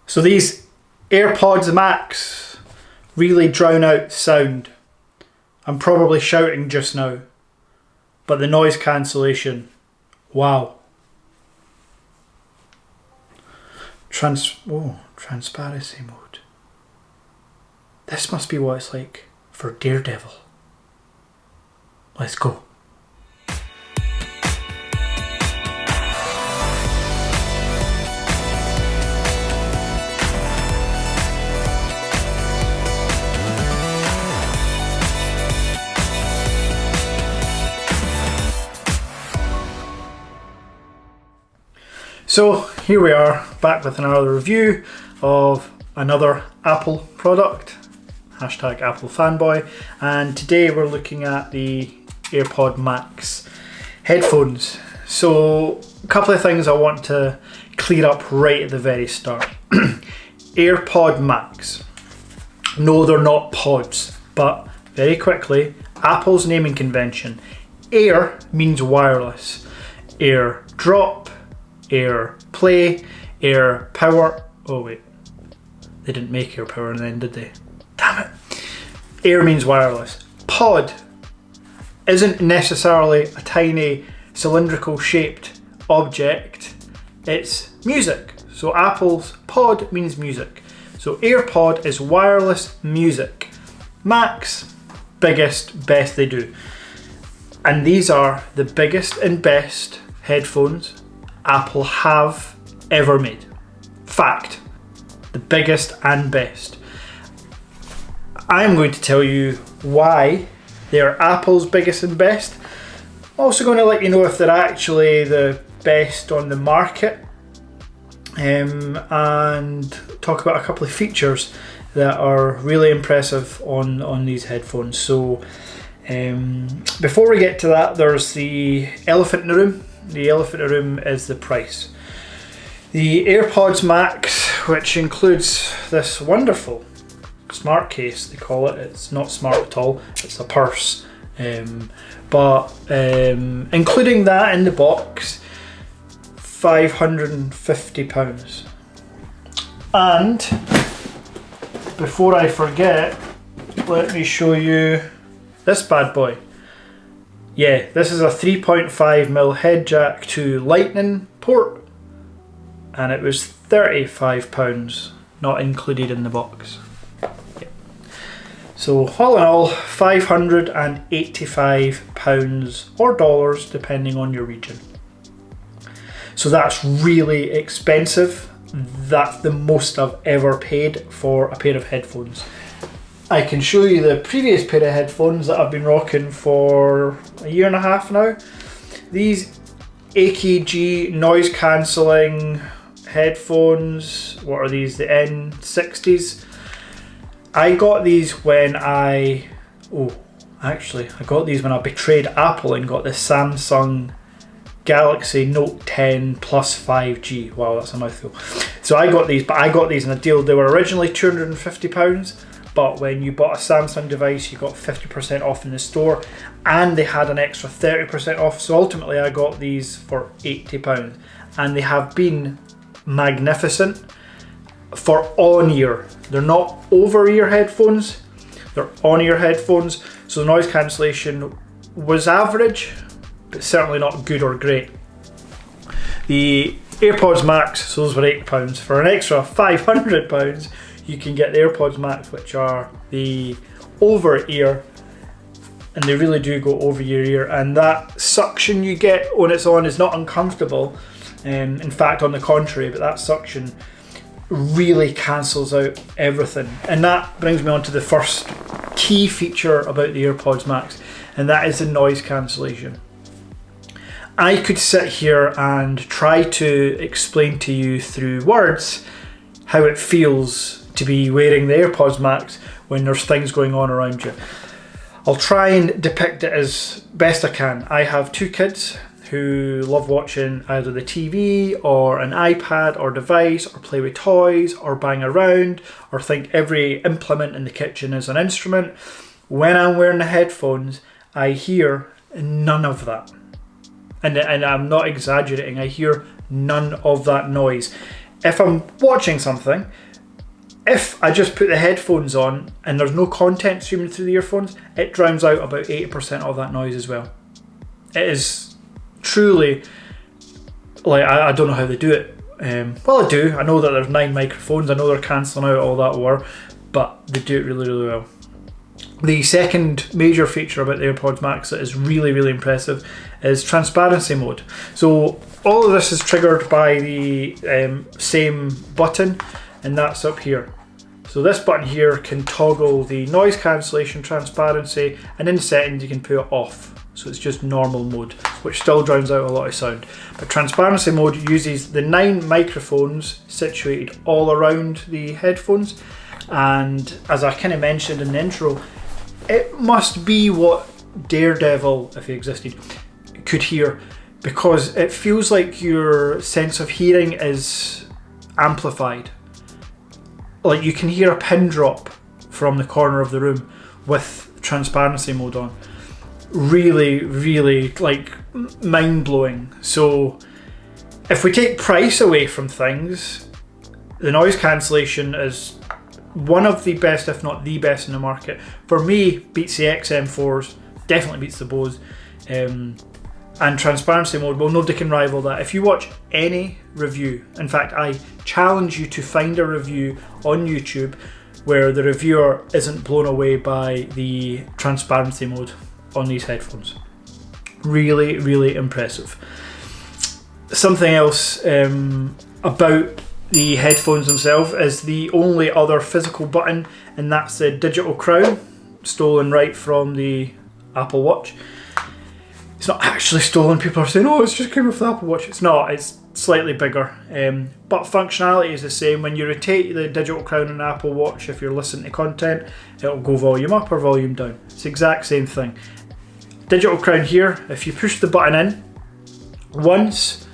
So these AirPods Max really drown out sound. I'm probably shouting just now, but the noise cancellation, wow. Transparency mode. This must be what it's like for Daredevil. Let's go. So here we are, back with another review of another Apple product, hashtag Apple fanboy, and today we're looking at the AirPod Max headphones. So a couple of things I want to clear up right at the very start. AirPod Max. No, they're not pods, but very quickly, Apple's naming convention. Air means wireless. Air drop, Air play, Air power. Oh wait, they didn't make Air power then, did they? Damn it. Air means wireless. Pod isn't necessarily a tiny cylindrical shaped object, it's music. So Apple's pod means music. So AirPod is wireless music. Max, biggest, best they do. And these are the biggest and best headphones Apple have ever made. Fact. The biggest and best. I'm going to tell you why they're Apple's biggest and best. I'm also going to let you know if they're actually the best on the market, and talk about a couple of features that are really impressive on these headphones. So before we get to that, there's the elephant in the room. The elephant in the room is the price. The AirPods Max, which includes this wonderful smart case, they call it. It's not smart at all, it's a purse. But including that in the box, £550. And before I forget, let me show you this bad boy. Yeah, this is a 3.5mm head jack to lightning port, and it was £35, not included in the box. Yeah. So all in all, £585 or dollars depending on your region. So that's really expensive. That's the most I've ever paid for a pair of headphones. I can show you the previous pair of headphones that I've been rocking for a year and a half now. These AKG noise cancelling headphones, what are these, the N60s? I got these when I got these when I betrayed Apple and got the Samsung Galaxy Note 10 Plus 5G. Wow, that's a mouthful. So I got these in a deal. They were originally £250. But when you bought a Samsung device, you got 50% off in the store, and they had an extra 30% off. So ultimately I got these for £80, and they have been magnificent for on-ear. They're not over-ear headphones, they're on-ear headphones. So the noise cancellation was average, but certainly not good or great. The AirPods Max, so those were £80. For an extra £500, you can get the AirPods Max, which are the over-ear, and they really do go over your ear, and that suction you get when it's on is not uncomfortable. In fact, on the contrary, but that suction really cancels out everything. And that brings me on to the first key feature about the AirPods Max, and that is the noise cancellation. I could sit here and try to explain to you through words how it feels to be wearing the AirPods Max when there's things going on around you. I'll try and depict it as best I can. I have two kids who love watching either the TV or an iPad or device, or play with toys or bang around, or think every implement in the kitchen is an instrument. When I'm wearing the headphones, I hear none of that. And I'm not exaggerating, I hear none of that noise. If I'm watching something, if I just put the headphones on and there's no content streaming through the earphones, it drowns out about 80% of that noise as well. It is truly, like, I don't know how they do it. Well, I do. I know that there's 9 microphones. I know they're cancelling out all that whir, but they do it really, really well. The second major feature about the AirPods Max that is really, really impressive is transparency mode. So all of this is triggered by the same button, and that's up here. So this button here can toggle the noise cancellation, transparency, and in settings you can put it off. So it's just normal mode, which still drowns out a lot of sound. But transparency mode uses the 9 microphones situated all around the headphones. And as I kind of mentioned in the intro, it must be what Daredevil, if he existed, could hear, because it feels like your sense of hearing is amplified. Like you can hear a pin drop from the corner of the room with transparency mode on. Really, really, like, mind-blowing. So if we take price away from things, the noise cancellation is one of the best, if not the best in the market. For me, beats the XM4s, definitely beats the Bose. And transparency mode, well, nobody can rival that. If you watch any review, in fact, I challenge you to find a review on YouTube where the reviewer isn't blown away by the transparency mode on these headphones. Really, really impressive. Something else about the headphones themselves is the only other physical button, and that's the digital crown, stolen right from the Apple Watch. It's not actually stolen. People are saying, oh, it's just came off the Apple Watch. It's not, it's slightly bigger. But functionality is the same. When you rotate the digital crown on an Apple Watch, if you're listening to content, it'll go volume up or volume down. It's the exact same thing. Digital crown here, if you push the button in once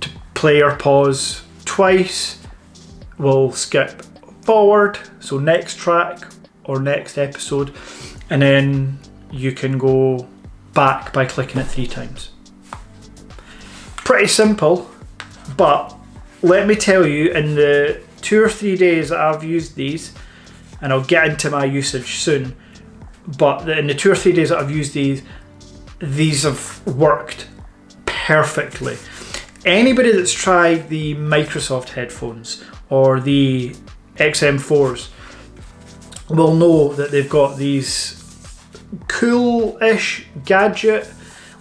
to play or pause, twice we'll skip forward, so next track or next episode, and then you can go back by clicking it 3 times. Pretty simple, but let me tell you, in the 2 or 3 days that I've used these, and I'll get into my usage soon, but in the 2 or 3 days that I've used these have worked perfectly. Anybody that's tried the Microsoft headphones or the XM4s will know that they've got these cool-ish gadget,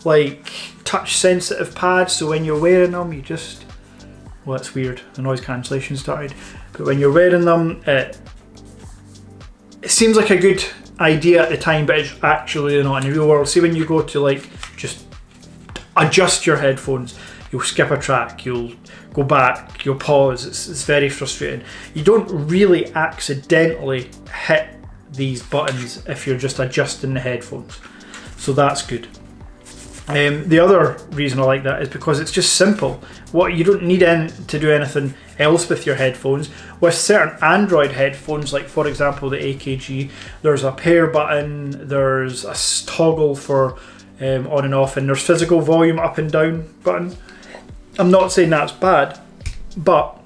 like touch-sensitive pads, so when you're wearing them, you just... Well, that's weird, the noise cancellation started. But when you're wearing them, it seems like a good idea at the time, but it's actually not in the real world. See, when you go to like just adjust your headphones, you'll skip a track, you'll go back, you'll pause. It's very frustrating. You don't really accidentally hit these buttons if you're just adjusting the headphones, so that's good. The other reason I like that is because it's just simple. You don't need to do anything else with your headphones. With certain Android headphones, like for example the AKG, there's a pair button, there's a toggle for on and off, and there's physical volume up and down buttons. I'm not saying that's bad, but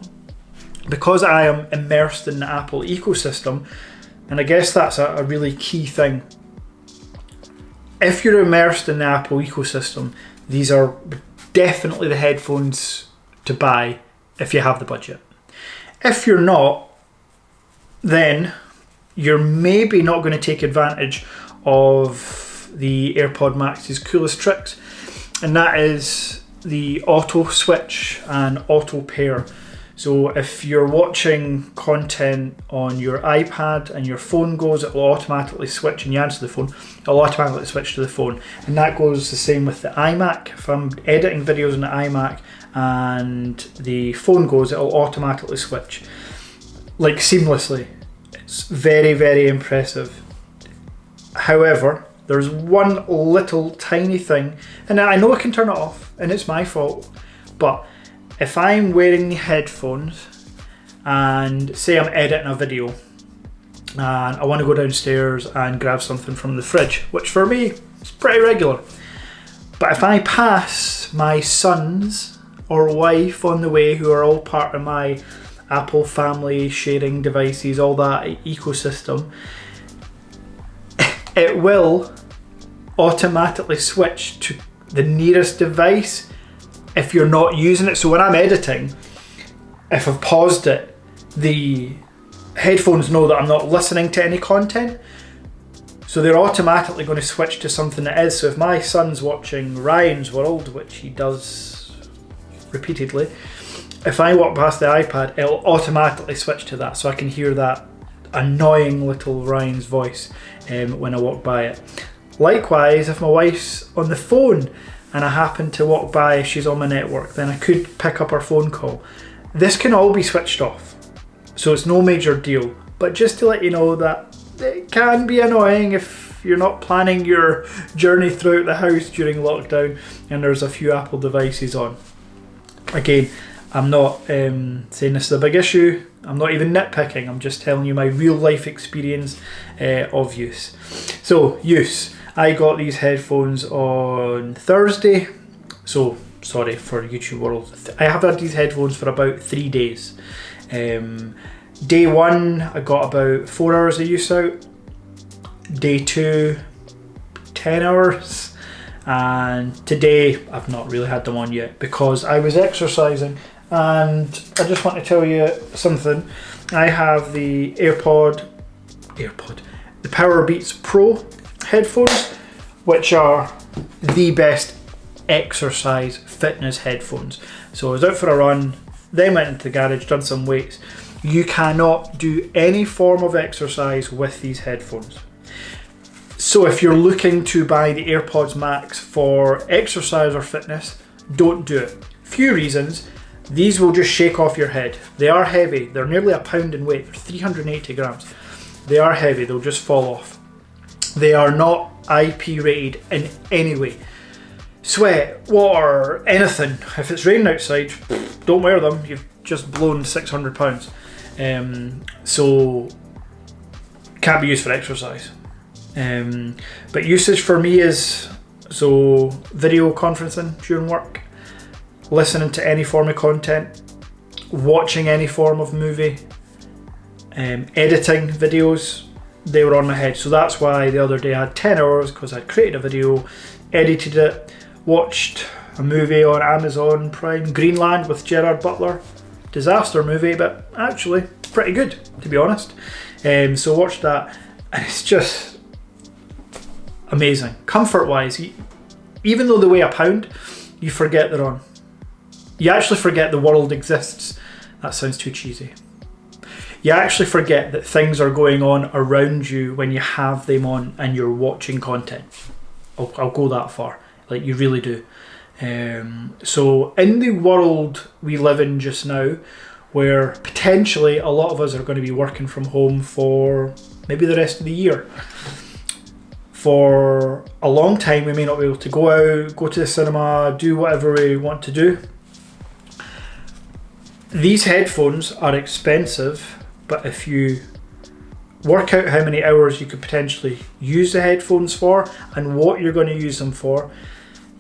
because I am immersed in the Apple ecosystem, and I guess that's a really key thing. If you're immersed in the Apple ecosystem, these are definitely the headphones to buy if you have the budget. If you're not, then you're maybe not going to take advantage of the AirPod Max's coolest tricks, and that is the auto switch and auto pair. So if you're watching content on your iPad and your phone goes, it will automatically switch, and you answer the phone, it'll automatically switch to the phone. And that goes the same with the iMac. If I'm editing videos on the iMac and the phone goes, it'll automatically switch, like seamlessly. It's very, very impressive. However, there's one little tiny thing, and I know I can turn it off, and it's my fault, but if I'm wearing the headphones and say I'm editing a video and I want to go downstairs and grab something from the fridge, which for me is pretty regular, but if I pass my son's or wife on the way, who are all part of my Apple family, sharing devices, all that ecosystem, it will automatically switch to the nearest device if you're not using it. So when I'm editing, if I've paused it, the headphones know that I'm not listening to any content, so they're automatically going to switch to something that is. So if my son's watching Ryan's World, which he does repeatedly, if I walk past the iPad, it'll automatically switch to that, so I can hear that annoying little Ryan's voice when I walk by it. Likewise, if my wife's on the phone and I happen to walk by, she's on my network, then I could pick up her phone call. This can all be switched off, so it's no major deal. But just to let you know that it can be annoying if you're not planning your journey throughout the house during lockdown and there's a few Apple devices on. Again, I'm not saying this is a big issue. I'm not even nitpicking. I'm just telling you my real life experience of use. So, use. I got these headphones on Thursday. So, sorry for YouTube World. I have had these headphones for about 3 days. Day 1, I got about 4 hours of use out. Day 2, 10 hours. And today, I've not really had them on yet because I was exercising. And I just want to tell you something. I have the the Power Beats Pro headphones, which are the best exercise fitness headphones. So I was out for a run, then went into the garage, done some weights. You cannot do any form of exercise with these headphones. So if you're looking to buy the AirPods Max for exercise or fitness, don't do it. Few reasons. These will just shake off your head. They are heavy. They're nearly a pound in weight. They're 380 grams. They are heavy. They'll just fall off. They are not IP rated in any way. Sweat, water, anything. If it's raining outside, don't wear them. You've just blown 600 pounds. So can't be used for exercise. But usage for me is video conferencing during work, listening to any form of content, watching any form of movie, editing videos. They were on my head, so that's why the other day I had 10 hours, because I created a video, edited it, watched a movie on Amazon Prime, Greenland with Gerard Butler. Disaster movie, but actually pretty good, to be honest. So watched that, and it's just amazing. Comfort wise, even though they weigh a pound, you forget they're on. You actually forget the world exists. That sounds too cheesy. You actually forget that things are going on around you when you have them on and you're watching content. I'll go that far. Like, you really do. So in the world we live in just now, where potentially a lot of us are going to be working from home for maybe the rest of the year. For a long time we may not be able to go out, go to the cinema, do whatever we want to do. These headphones are expensive, but if you work out how many hours you could potentially use the headphones for and what you're going to use them for,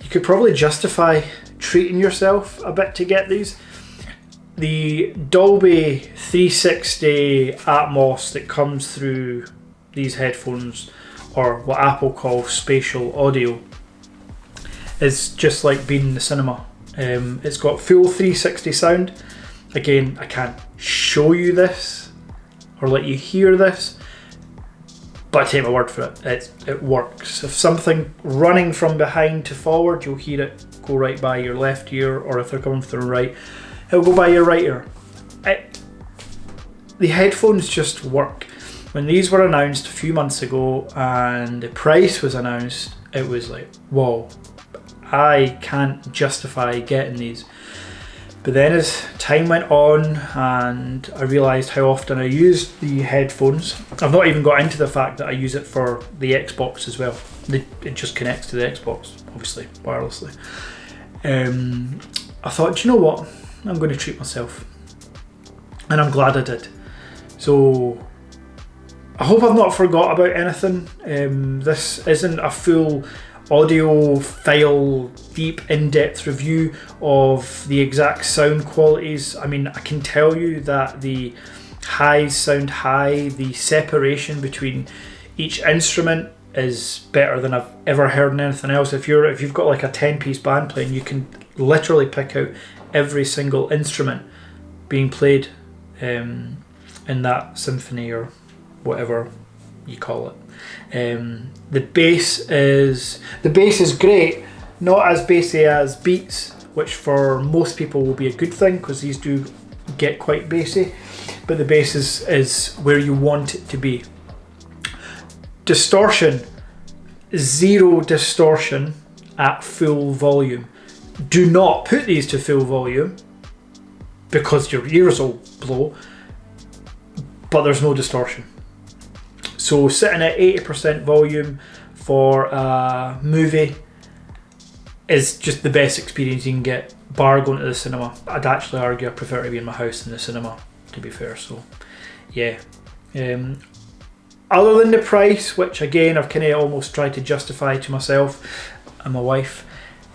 you could probably justify treating yourself a bit to get these. The Dolby 360 Atmos that comes through these headphones, or what Apple calls spatial audio, is just like being in the cinema. It's got full 360 sound. Again, I can't show you this or let you hear this, but take my word for it, it works. If something running from behind to forward, you'll hear it go right by your left ear, or if they're coming from the right, it'll go by your right ear. The headphones just work. When these were announced a few months ago and the price was announced, it was like, whoa, I can't justify getting these. But then as time went on and I realised how often I used the headphones, I've not even got into the fact that I use it for the Xbox as well. It just connects to the Xbox, obviously, wirelessly. I thought, do you know what? I'm going to treat myself. And I'm glad I did. So I hope I've not forgot about anything. This isn't a full audiophile, deep, in-depth review of the exact sound qualities. I mean, I can tell you that the highs sound high, the separation between each instrument is better than I've ever heard in anything else. If you've got like a 10-piece band playing, you can literally pick out every single instrument being played in that symphony or whatever you call it. The bass is great, not as bassy as Beats, which for most people will be a good thing because these do get quite bassy, but the bass is where you want it to be. Distortion, zero distortion at full volume. Do not put these to full volume because your ears will blow, but there's no distortion. So sitting at 80% volume for a movie is just the best experience you can get, bar going to the cinema. I'd actually argue I prefer to be in my house than the cinema, to be fair. So yeah. Other than the price, which again I've kind of almost tried to justify to myself and my wife,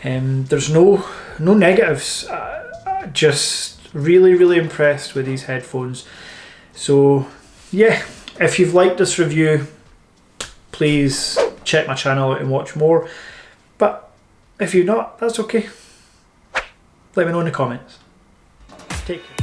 there's no negatives. Just really impressed with these headphones. So yeah, if you've liked this review, please check my channel out and watch more. But if you've not, that's okay. Let me know in the comments. Take care.